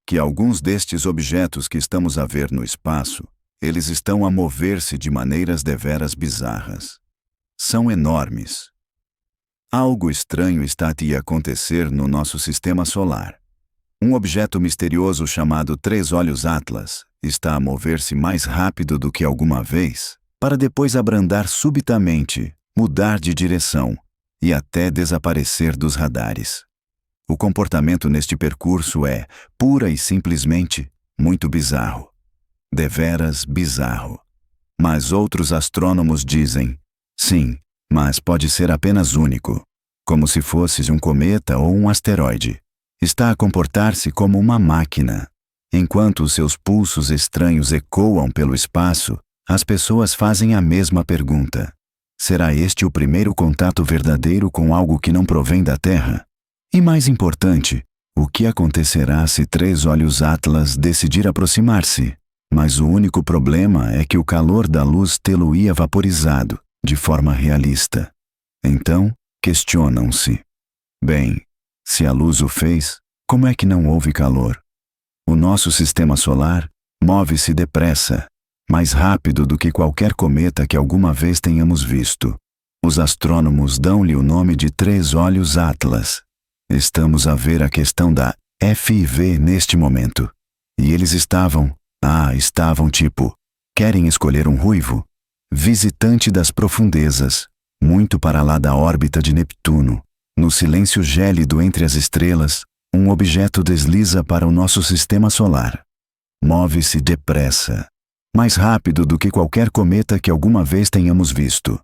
que alguns destes objetos que estamos a ver no espaço, eles estão a mover-se de maneiras deveras bizarras. São enormes. Algo estranho está a acontecer no nosso sistema solar. Um objeto misterioso chamado Três Olhos Atlas está a mover-se mais rápido do que alguma vez, para depois abrandar subitamente, mudar de direção e até desaparecer dos radares. O comportamento neste percurso é, pura e simplesmente, muito bizarro. Deveras bizarro. Mas outros astrônomos dizem, sim, mas pode ser apenas único, como se fosse um cometa ou um asteroide. Está a comportar-se como uma máquina. Enquanto os seus pulsos estranhos ecoam pelo espaço, as pessoas fazem a mesma pergunta. Será este o primeiro contato verdadeiro com algo que não provém da Terra? E mais importante, o que acontecerá se Três Olhos Atlas decidir aproximar-se? Mas o único problema é que o calor da luz tê-lo-ia vaporizado, de forma realista. Então, questionam-se. Bem, se a luz o fez, como é que não houve calor? O nosso sistema solar move-se depressa, mais rápido do que qualquer cometa que alguma vez tenhamos visto. Os astrônomos dão-lhe o nome de Três Olhos Atlas. Estamos a ver a questão da FIV neste momento. E eles estavam tipo, querem escolher um ruivo? Visitante das profundezas, muito para lá da órbita de Neptuno. No silêncio gélido entre as estrelas, um objeto desliza para o nosso sistema solar. Move-se depressa, mais rápido do que qualquer cometa que alguma vez tenhamos visto.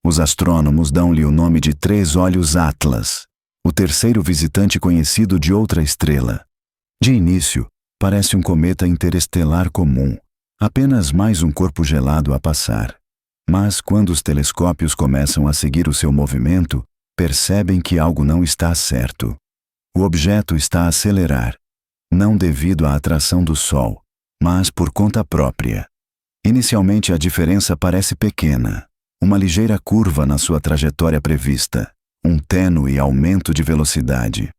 Os astrônomos dão-lhe o nome de Três Olhos Atlas, o terceiro visitante conhecido de outra estrela. De início, parece um cometa interestelar comum, apenas mais um corpo gelado a passar. Mas quando os telescópios começam a seguir o seu movimento, percebem que algo não está certo. O objeto está a acelerar, não devido à atração do Sol, mas por conta própria. Inicialmente a diferença parece pequena, uma ligeira curva na sua trajetória prevista, um tênue aumento de velocidade.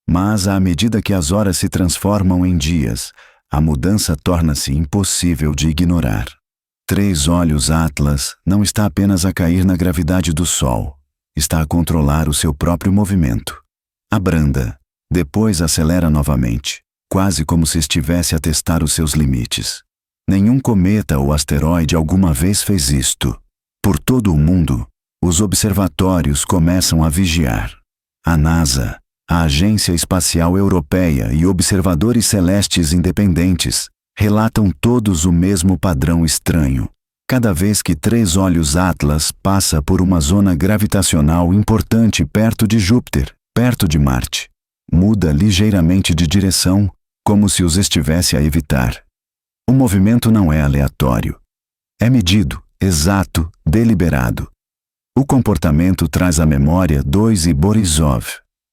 Mas à medida que as horas se transformam em dias, a mudança torna-se impossível de ignorar. Três Olhos Atlas não está apenas a cair na gravidade do Sol, está a controlar o seu próprio movimento. Abranda, depois acelera novamente, quase como se estivesse a testar os seus limites. Nenhum cometa ou asteroide alguma vez fez isto. Por todo o mundo, os observatórios começam a vigiar. A NASA, a Agência Espacial Europeia e observadores celestes independentes relatam todos o mesmo padrão estranho. Cada vez que Três Olhos Atlas passa por uma zona gravitacional importante perto de Júpiter, perto de Marte, muda ligeiramente de direção, como se os estivesse a evitar. O movimento não é aleatório. É medido, exato, deliberado. O comportamento traz à memória 2 e Borisov,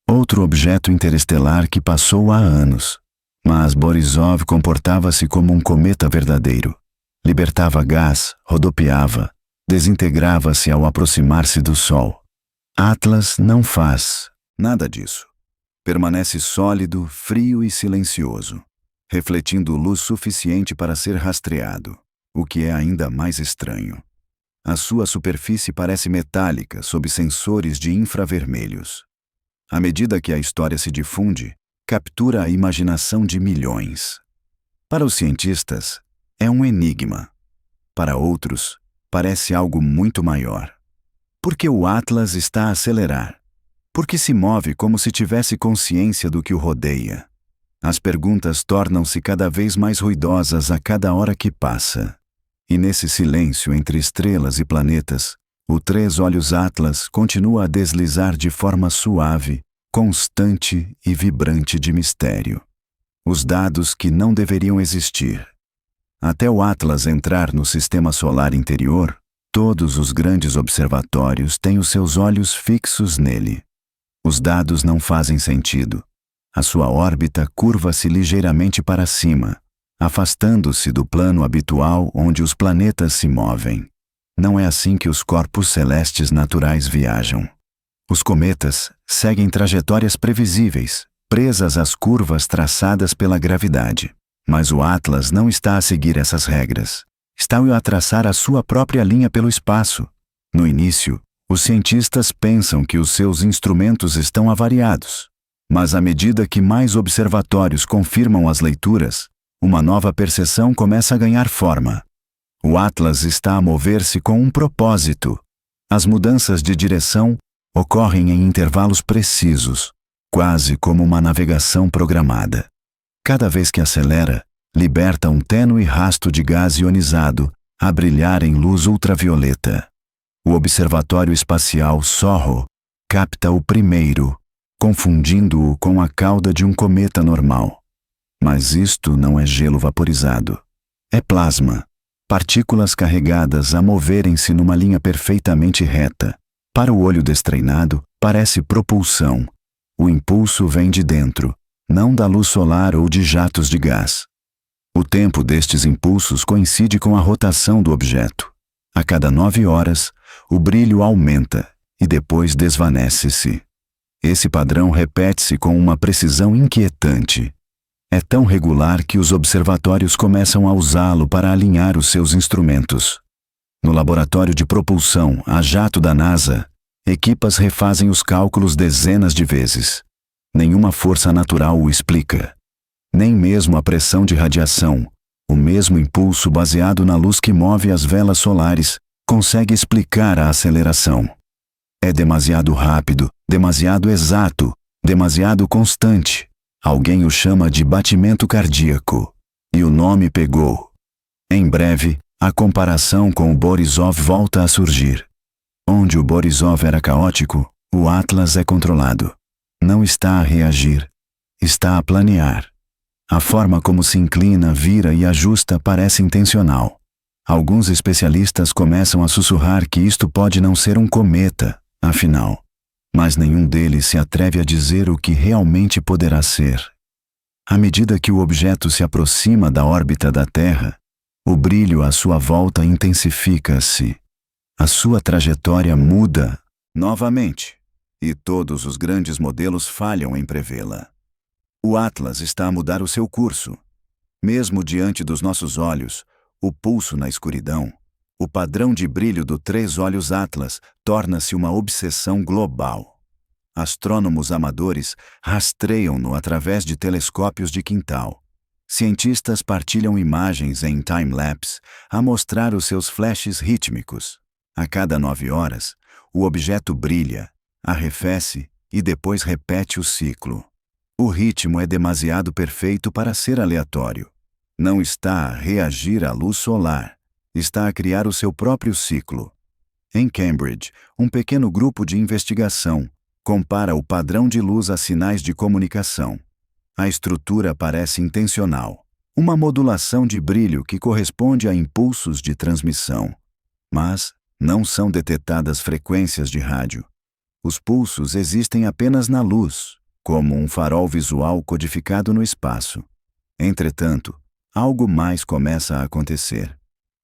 outro objeto interestelar que passou há anos. Mas Borisov comportava-se como um cometa verdadeiro. Libertava gás, rodopiava, desintegrava-se ao aproximar-se do Sol. Atlas não faz nada disso. Permanece sólido, frio e silencioso, refletindo luz suficiente para ser rastreado, o que é ainda mais estranho. A sua superfície parece metálica sob sensores de infravermelhos. À medida que a história se difunde, captura a imaginação de milhões. Para os cientistas, é um enigma. Para outros, parece algo muito maior. Porque o Atlas está a acelerar. Porque se move como se tivesse consciência do que o rodeia. As perguntas tornam-se cada vez mais ruidosas a cada hora que passa. E nesse silêncio entre estrelas e planetas, o Três Olhos Atlas continua a deslizar de forma suave, constante e vibrante de mistério. Os dados que não deveriam existir. Até o Atlas entrar no sistema solar interior, todos os grandes observatórios têm os seus olhos fixos nele. Os dados não fazem sentido. A sua órbita curva-se ligeiramente para cima, afastando-se do plano habitual onde os planetas se movem. Não é assim que os corpos celestes naturais viajam. Os cometas seguem trajetórias previsíveis, presas às curvas traçadas pela gravidade. Mas o Atlas não está a seguir essas regras. Está a traçar a sua própria linha pelo espaço. No início, os cientistas pensam que os seus instrumentos estão avariados. Mas à medida que mais observatórios confirmam as leituras, uma nova percepção começa a ganhar forma. O Atlas está a mover-se com um propósito. As mudanças de direção ocorrem em intervalos precisos, quase como uma navegação programada. Cada vez que acelera, liberta um tênue rasto de gás ionizado a brilhar em luz ultravioleta. O Observatório Espacial SOHO capta o primeiro, confundindo-o com a cauda de um cometa normal. Mas isto não é gelo vaporizado. É plasma. Partículas carregadas a moverem-se numa linha perfeitamente reta. Para o olho destreinado, parece propulsão. O impulso vem de dentro, não da luz solar ou de jatos de gás. O tempo destes impulsos coincide com a rotação do objeto. A cada 9 horas, o brilho aumenta e depois desvanece-se. Esse padrão repete-se com uma precisão inquietante. É tão regular que os observatórios começam a usá-lo para alinhar os seus instrumentos. No laboratório de propulsão a jato da NASA, equipas refazem os cálculos dezenas de vezes. Nenhuma força natural o explica. Nem mesmo a pressão de radiação, o mesmo impulso baseado na luz que move as velas solares, consegue explicar a aceleração. É demasiado rápido, demasiado exato, demasiado constante. Alguém o chama de batimento cardíaco. E o nome pegou. Em breve, a comparação com o Borisov volta a surgir. Onde o Borisov era caótico, o Atlas é controlado. Não está a reagir. Está a planear. A forma como se inclina, vira e ajusta parece intencional. Alguns especialistas começam a sussurrar que isto pode não ser um cometa, afinal. Mas nenhum deles se atreve a dizer o que realmente poderá ser. À medida que o objeto se aproxima da órbita da Terra, o brilho à sua volta intensifica-se. A sua trajetória muda novamente, e todos os grandes modelos falham em prevê-la. O Atlas está a mudar o seu curso. Mesmo diante dos nossos olhos, o pulso na escuridão, o padrão de brilho do Três Olhos Atlas torna-se uma obsessão global. Astrônomos amadores rastreiam-no através de telescópios de quintal. Cientistas partilham imagens em time-lapse a mostrar os seus flashes rítmicos. A cada 9 horas, o objeto brilha, arrefece e depois repete o ciclo. O ritmo é demasiado perfeito para ser aleatório. Não está a reagir à luz solar. Está a criar o seu próprio ciclo. Em Cambridge, um pequeno grupo de investigação compara o padrão de luz a sinais de comunicação. A estrutura parece intencional, uma modulação de brilho que corresponde a impulsos de transmissão. Mas não são detectadas frequências de rádio. Os pulsos existem apenas na luz, como um farol visual codificado no espaço. Entretanto, algo mais começa a acontecer.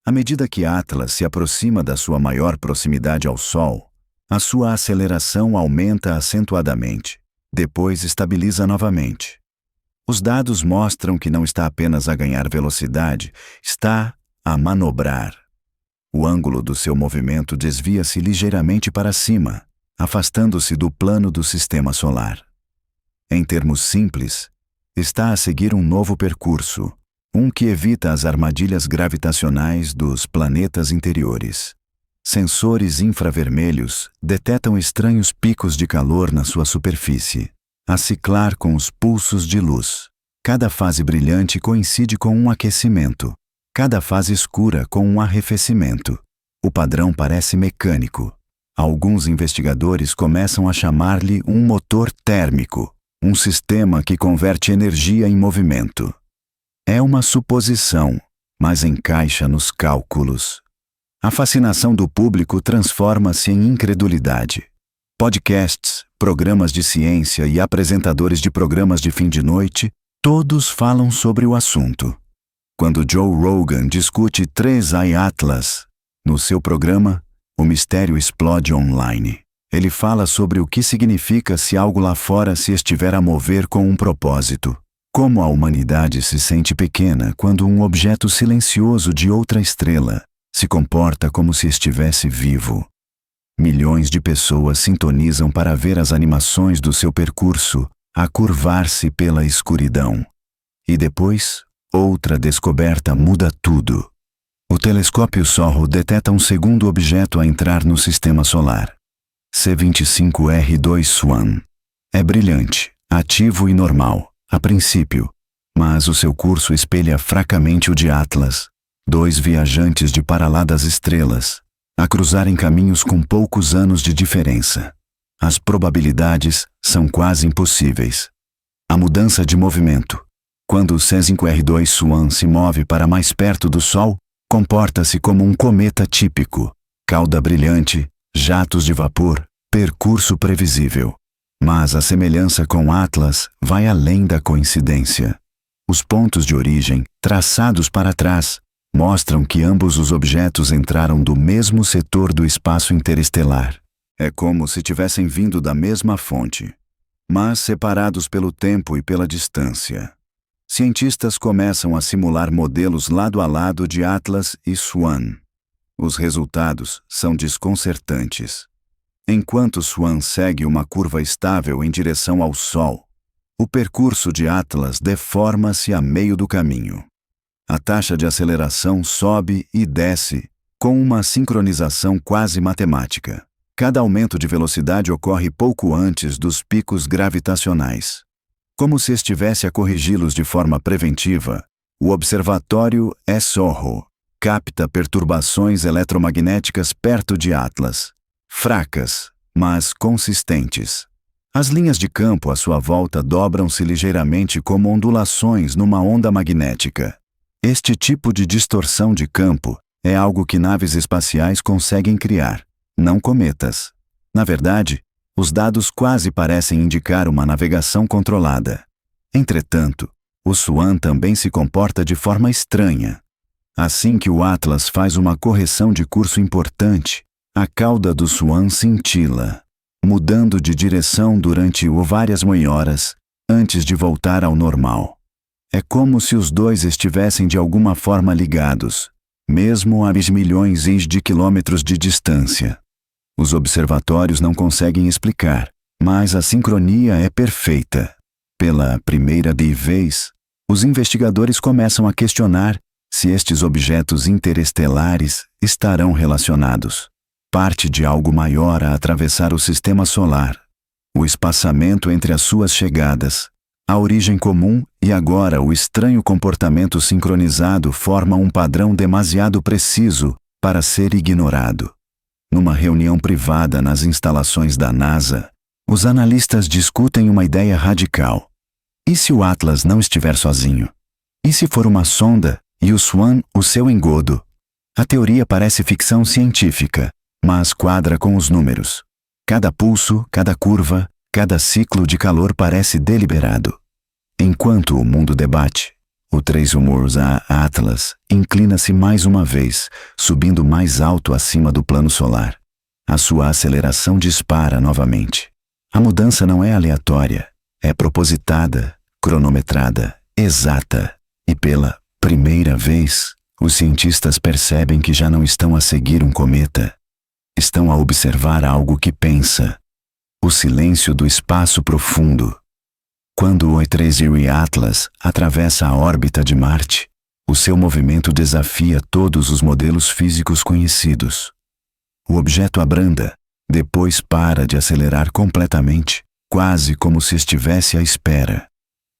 À medida que Atlas se aproxima da sua maior proximidade ao Sol, a sua aceleração aumenta acentuadamente, depois estabiliza novamente. Os dados mostram que não está apenas a ganhar velocidade, está a manobrar. O ângulo do seu movimento desvia-se ligeiramente para cima, afastando-se do plano do sistema solar. Em termos simples, está a seguir um novo percurso, um que evita as armadilhas gravitacionais dos planetas interiores. Sensores infravermelhos detectam estranhos picos de calor na sua superfície, a ciclar com os pulsos de luz. Cada fase brilhante coincide com um aquecimento, cada fase escura com um arrefecimento. O padrão parece mecânico. Alguns investigadores começam a chamar-lhe um motor térmico, um sistema que converte energia em movimento. É uma suposição, mas encaixa nos cálculos. A fascinação do público transforma-se em incredulidade. Podcasts, programas de ciência e apresentadores de programas de fim de noite, todos falam sobre o assunto. Quando Joe Rogan discute 3i Atlas, no seu programa, o mistério explode online. Ele fala sobre o que significa se algo lá fora se estiver a mover com um propósito. Como a humanidade se sente pequena quando um objeto silencioso de outra estrela se comporta como se estivesse vivo. Milhões de pessoas sintonizam para ver as animações do seu percurso a curvar-se pela escuridão. E depois, outra descoberta muda tudo. O telescópio SOHO detecta um segundo objeto a entrar no sistema solar. C25R2 Swan. É brilhante, ativo e normal, a princípio, mas o seu curso espelha fracamente o de Atlas, 2 viajantes de para lá das estrelas, a cruzarem caminhos com poucos anos de diferença. As probabilidades são quase impossíveis. A mudança de movimento. Quando o C5R2 Swan se move para mais perto do Sol, comporta-se como um cometa típico, cauda brilhante, jatos de vapor, percurso previsível. Mas a semelhança com Atlas vai além da coincidência. Os pontos de origem, traçados para trás, mostram que ambos os objetos entraram do mesmo setor do espaço interestelar. É como se tivessem vindo da mesma fonte, mas separados pelo tempo e pela distância. Cientistas começam a simular modelos lado a lado de Atlas e Swan. Os resultados são desconcertantes. Enquanto Swan segue uma curva estável em direção ao Sol, o percurso de Atlas deforma-se a meio do caminho. A taxa de aceleração sobe e desce, com uma sincronização quase matemática. Cada aumento de velocidade ocorre pouco antes dos picos gravitacionais. Como se estivesse a corrigi-los de forma preventiva, o observatório SOHO capta perturbações eletromagnéticas perto de Atlas, fracas, mas consistentes. As linhas de campo à sua volta dobram-se ligeiramente como ondulações numa onda magnética. Este tipo de distorção de campo é algo que naves espaciais conseguem criar, não cometas. Na verdade, os dados quase parecem indicar uma navegação controlada. Entretanto, o Swan também se comporta de forma estranha. Assim que o Atlas faz uma correção de curso importante, a cauda do Swan cintila, mudando de direção durante várias horas, antes de voltar ao normal. É como se os dois estivessem de alguma forma ligados, mesmo a milhões de quilômetros de distância. Os observatórios não conseguem explicar, mas a sincronia é perfeita. Pela primeira vez, os investigadores começam a questionar se estes objetos interestelares estarão relacionados. Parte de algo maior a atravessar o sistema solar. O espaçamento entre as suas chegadas, a origem comum e agora o estranho comportamento sincronizado formam um padrão demasiado preciso para ser ignorado. Numa reunião privada nas instalações da NASA, os analistas discutem uma ideia radical. E se o Atlas não estiver sozinho? E se for uma sonda e o Swan o seu engodo? A teoria parece ficção científica, mas quadra com os números. Cada pulso, cada curva, cada ciclo de calor parece deliberado. Enquanto o mundo debate, o 3 Rumors a Atlas inclina-se mais uma vez, subindo mais alto acima do plano solar. A sua aceleração dispara novamente. A mudança não é aleatória, é propositada, cronometrada, exata. E pela primeira vez, os cientistas percebem que já não estão a seguir um cometa. Estão a observar algo que pensa. O silêncio do espaço profundo. Quando o O3 Atlas atravessa a órbita de Marte, o seu movimento desafia todos os modelos físicos conhecidos. O objeto abranda, depois para de acelerar completamente, quase como se estivesse à espera.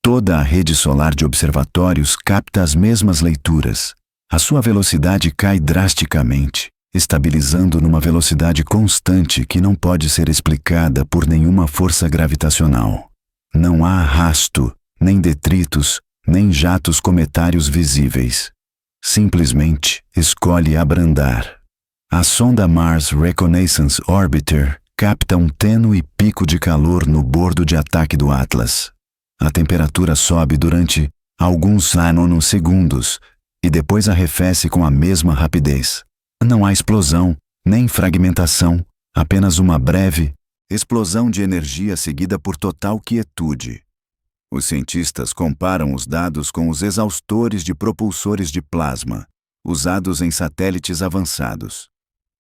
Toda a rede solar de observatórios capta as mesmas leituras. A sua velocidade cai drasticamente, estabilizando numa velocidade constante que não pode ser explicada por nenhuma força gravitacional. Não há arrasto, nem detritos, nem jatos cometários visíveis. Simplesmente escolhe abrandar. A sonda Mars Reconnaissance Orbiter capta um tênue pico de calor no bordo de ataque do Atlas. A temperatura sobe durante alguns nanosegundos e depois arrefece com a mesma rapidez. Não há explosão, nem fragmentação, apenas uma breve, explosão de energia seguida por total quietude. Os cientistas comparam os dados com os exaustores de propulsores de plasma, usados em satélites avançados.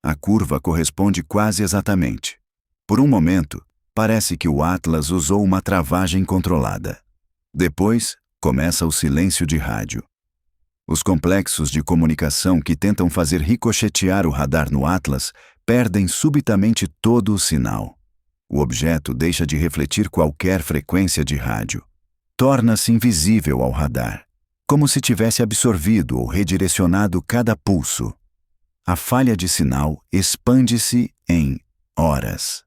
A curva corresponde quase exatamente. Por um momento, parece que o Atlas usou uma travagem controlada. Depois, começa o silêncio de rádio. Os complexos de comunicação que tentam fazer ricochetear o radar no Atlas perdem subitamente todo o sinal. O objeto deixa de refletir qualquer frequência de rádio. Torna-se invisível ao radar, como se tivesse absorvido ou redirecionado cada pulso. A falha de sinal expande-se em horas.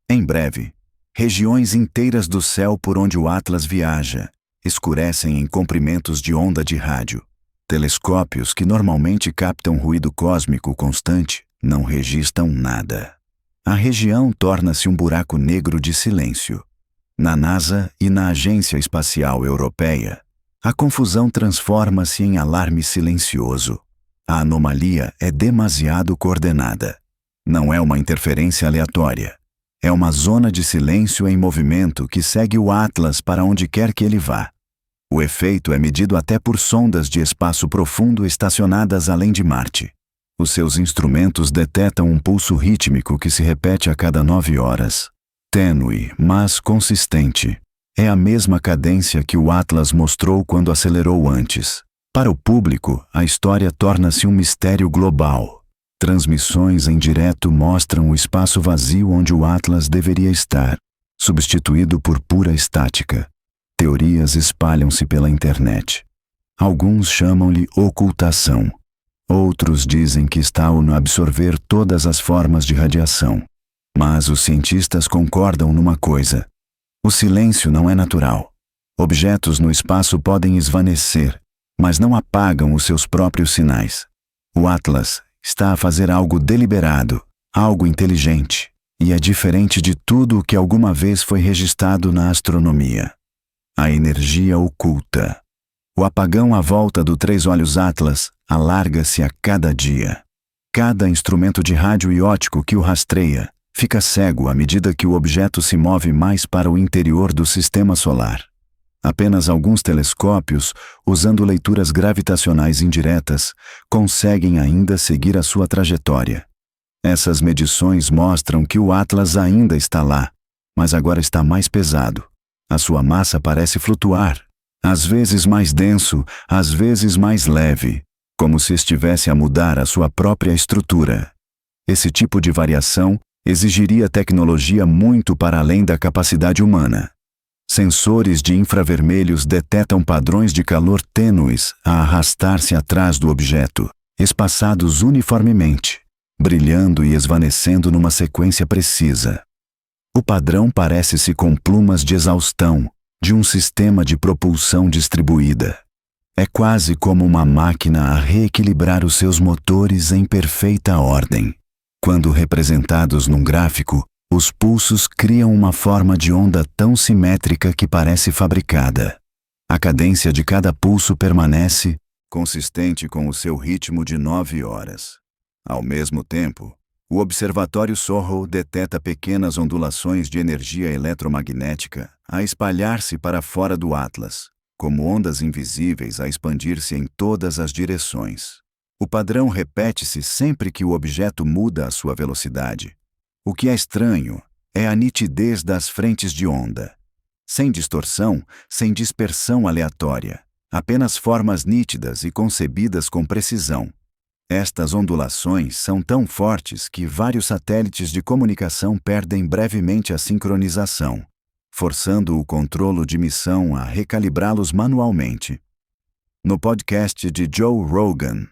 Em breve, regiões inteiras do céu por onde o Atlas viaja escurecem em comprimentos de onda de rádio. Telescópios que normalmente captam ruído cósmico constante não registram nada. A região torna-se um buraco negro de silêncio. Na NASA e na Agência Espacial Europeia, a confusão transforma-se em alarme silencioso. A anomalia é demasiado coordenada. Não é uma interferência aleatória. É uma zona de silêncio em movimento que segue o Atlas para onde quer que ele vá. O efeito é medido até por sondas de espaço profundo estacionadas além de Marte. Os seus instrumentos detectam um pulso rítmico que se repete a cada 9 horas. Tênue, mas consistente. É a mesma cadência que o Atlas mostrou quando acelerou antes. Para o público, a história torna-se um mistério global. Transmissões em direto mostram o espaço vazio onde o Atlas deveria estar, substituído por pura estática. Teorias espalham-se pela internet. Alguns chamam-lhe ocultação. Outros dizem que está a absorver todas as formas de radiação. Mas os cientistas concordam numa coisa: o silêncio não é natural. Objetos no espaço podem esvanecer, mas não apagam os seus próprios sinais. O Atlas está a fazer algo deliberado, algo inteligente, e é diferente de tudo o que alguma vez foi registrado na astronomia. A energia oculta. O apagão à volta do Três Olhos Atlas alarga-se a cada dia. Cada instrumento de rádio e óptico que o rastreia fica cego à medida que o objeto se move mais para o interior do sistema solar. Apenas alguns telescópios, usando leituras gravitacionais indiretas, conseguem ainda seguir a sua trajetória. Essas medições mostram que o Atlas ainda está lá, mas agora está mais pesado. A sua massa parece flutuar, às vezes mais denso, às vezes mais leve, como se estivesse a mudar a sua própria estrutura. Esse tipo de variação exigiria tecnologia muito para além da capacidade humana. Sensores de infravermelhos detectam padrões de calor tênues a arrastar-se atrás do objeto, espaçados uniformemente, brilhando e esvanecendo numa sequência precisa. O padrão parece-se com plumas de exaustão de um sistema de propulsão distribuída. É quase como uma máquina a reequilibrar os seus motores em perfeita ordem. Quando representados num gráfico, os pulsos criam uma forma de onda tão simétrica que parece fabricada. A cadência de cada pulso permanece consistente com o seu ritmo de 9 horas. Ao mesmo tempo, o Observatório SOHO detecta pequenas ondulações de energia eletromagnética a espalhar-se para fora do Atlas, como ondas invisíveis a expandir-se em todas as direções. O padrão repete-se sempre que o objeto muda a sua velocidade. O que é estranho é a nitidez das frentes de onda. Sem distorção, sem dispersão aleatória, apenas formas nítidas e concebidas com precisão. Estas ondulações são tão fortes que vários satélites de comunicação perdem brevemente a sincronização, forçando o controle de missão a recalibrá-los manualmente. No podcast de Joe Rogan,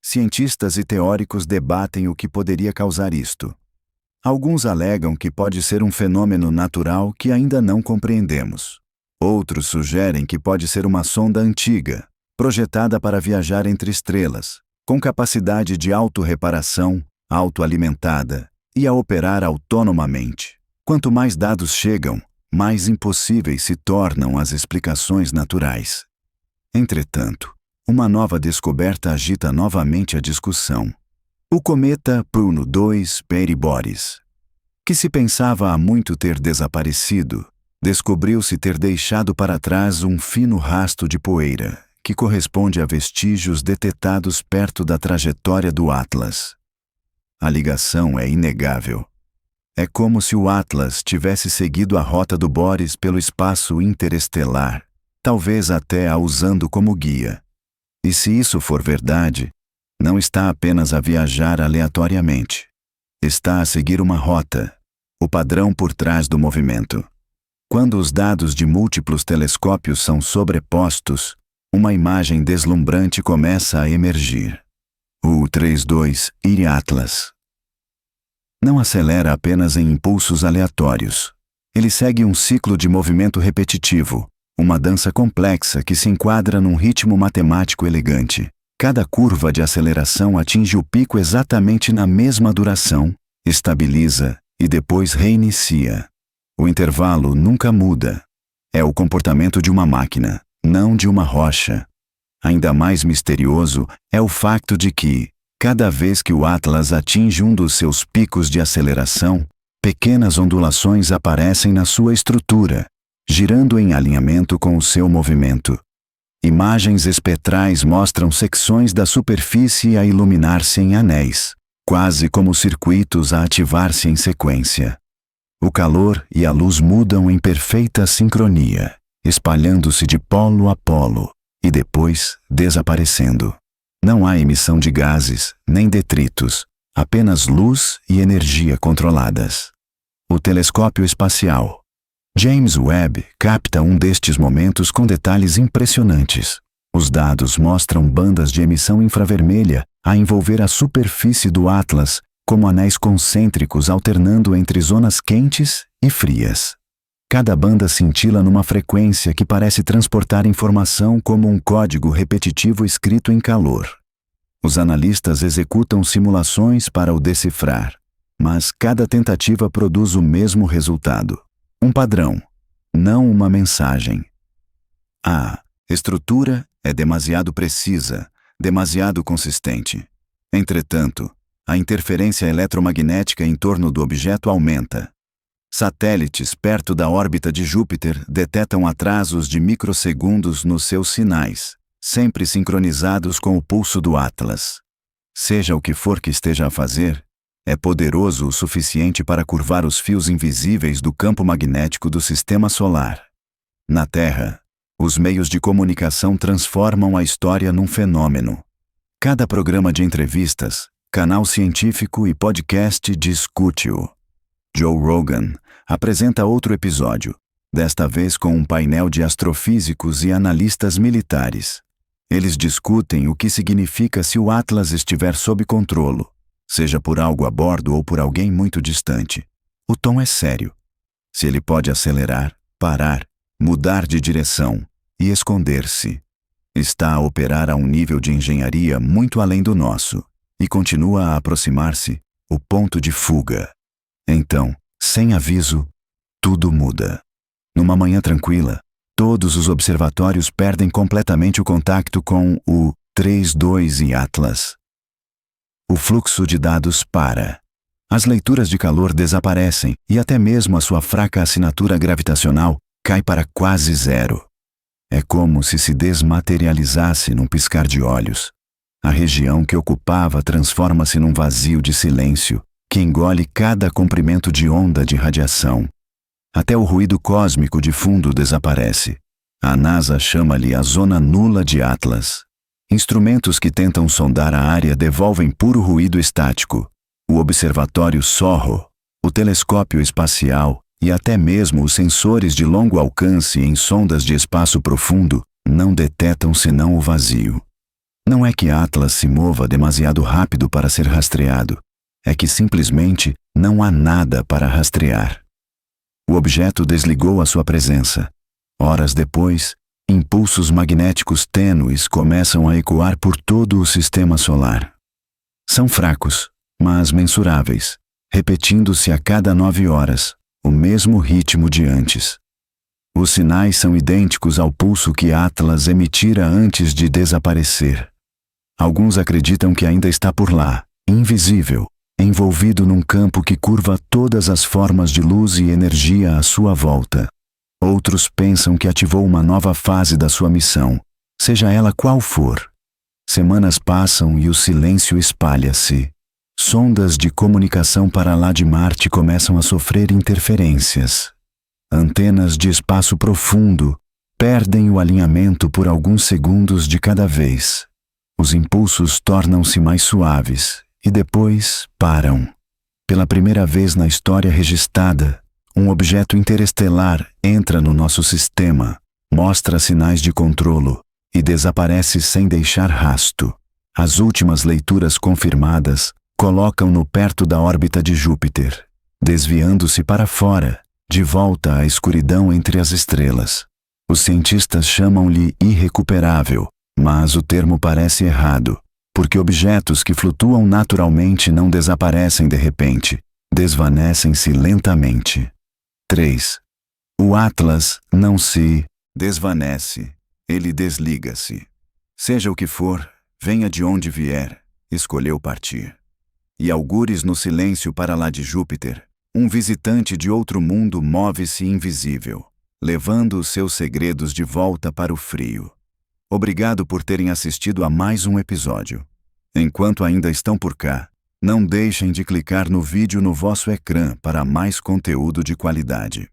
cientistas e teóricos debatem o que poderia causar isto. Alguns alegam que pode ser um fenômeno natural que ainda não compreendemos. Outros sugerem que pode ser uma sonda antiga, projetada para viajar entre estrelas, com capacidade de autorreparação, autoalimentada e a operar autonomamente. Quanto mais dados chegam, mais impossíveis se tornam as explicações naturais. Entretanto, uma nova descoberta agita novamente a discussão. O cometa Pruno 2 Peribores. que se pensava há muito ter desaparecido, descobriu-se ter deixado para trás um fino rasto de poeira, que corresponde a vestígios detectados perto da trajetória do Atlas. A ligação é inegável. É como se o Atlas tivesse seguido a rota do Boris pelo espaço interestelar, talvez até a usando como guia. E se isso for verdade, não está apenas a viajar aleatoriamente. Está a seguir uma rota, o padrão por trás do movimento. Quando os dados de múltiplos telescópios são sobrepostos, uma imagem deslumbrante começa a emergir. O 32 Iri Atlas não acelera apenas em impulsos aleatórios. Ele segue um ciclo de movimento repetitivo, uma dança complexa que se enquadra num ritmo matemático elegante. Cada curva de aceleração atinge o pico exatamente na mesma duração, estabiliza e depois reinicia. O intervalo nunca muda. É o comportamento de uma máquina, não de uma rocha. Ainda mais misterioso é o facto de que, cada vez que o Atlas atinge um dos seus picos de aceleração, pequenas ondulações aparecem na sua estrutura, girando em alinhamento com o seu movimento. Imagens espectrais mostram secções da superfície a iluminar-se em anéis, quase como circuitos a ativar-se em sequência. O calor e a luz mudam em perfeita sincronia, espalhando-se de polo a polo, e depois desaparecendo. Não há emissão de gases, nem detritos, apenas luz e energia controladas. O telescópio espacial James Webb capta um destes momentos com detalhes impressionantes. Os dados mostram bandas de emissão infravermelha a envolver a superfície do Atlas, como anéis concêntricos alternando entre zonas quentes e frias. Cada banda cintila numa frequência que parece transportar informação como um código repetitivo escrito em calor. Os analistas executam simulações para o decifrar, mas cada tentativa produz o mesmo resultado. Um padrão, não uma mensagem. A estrutura é demasiado precisa, demasiado consistente. Entretanto, a interferência eletromagnética em torno do objeto aumenta. Satélites perto da órbita de Júpiter detectam atrasos de microsegundos nos seus sinais, sempre sincronizados com o pulso do Atlas. Seja o que for que esteja a fazer, é poderoso o suficiente para curvar os fios invisíveis do campo magnético do sistema solar. Na Terra, os meios de comunicação transformam a história num fenômeno. Cada programa de entrevistas, canal científico e podcast discute-o. Joe Rogan apresenta outro episódio, desta vez com um painel de astrofísicos e analistas militares. Eles discutem o que significa se o Atlas estiver sob controle, seja por algo a bordo ou por alguém muito distante. O tom é sério. Se ele pode acelerar, parar, mudar de direção e esconder-se. Está a operar a um nível de engenharia muito além do nosso, e continua a aproximar-se, o ponto de fuga. Então, sem aviso, tudo muda. Numa manhã tranquila, todos os observatórios perdem completamente o contato com o 32 e Atlas. O fluxo de dados para. As leituras de calor desaparecem e até mesmo a sua fraca assinatura gravitacional cai para quase zero. É como se desmaterializasse num piscar de olhos. A região que ocupava transforma-se num vazio de silêncio que engole cada comprimento de onda de radiação. Até o ruído cósmico de fundo desaparece. A NASA chama-lhe a zona nula de Atlas. Instrumentos que tentam sondar a área devolvem puro ruído estático. O observatório SOHO, o telescópio espacial e até mesmo os sensores de longo alcance em sondas de espaço profundo não detectam senão o vazio. Não é que Atlas se mova demasiado rápido para ser rastreado. É que simplesmente não há nada para rastrear. O objeto desligou a sua presença. Horas depois, impulsos magnéticos tênues começam a ecoar por todo o sistema solar. São fracos, mas mensuráveis, repetindo-se a cada 9 horas, o mesmo ritmo de antes. Os sinais são idênticos ao pulso que Atlas emitira antes de desaparecer. Alguns acreditam que ainda está por lá, invisível, envolvido num campo que curva todas as formas de luz e energia à sua volta. Outros pensam que ativou uma nova fase da sua missão, seja ela qual for. Semanas passam e o silêncio espalha-se. Sondas de comunicação para lá de Marte começam a sofrer interferências. Antenas de espaço profundo perdem o alinhamento por alguns segundos de cada vez. Os impulsos tornam-se mais suaves e depois param. Pela primeira vez na história registrada, um objeto interestelar entra no nosso sistema, mostra sinais de controlo e desaparece sem deixar rastro. As últimas leituras confirmadas colocam-no perto da órbita de Júpiter, desviando-se para fora, de volta à escuridão entre as estrelas. Os cientistas chamam-lhe irrecuperável, mas o termo parece errado, porque objetos que flutuam naturalmente não desaparecem de repente, desvanecem-se lentamente. 3. O Atlas não se desvanece, ele desliga-se. Seja o que for, venha de onde vier, escolheu partir. E algures no silêncio para lá de Júpiter, um visitante de outro mundo move-se invisível, levando os seus segredos de volta para o frio. Obrigado por terem assistido a mais um episódio. Enquanto ainda estão por cá, não deixem de clicar no vídeo no vosso ecrã para mais conteúdo de qualidade.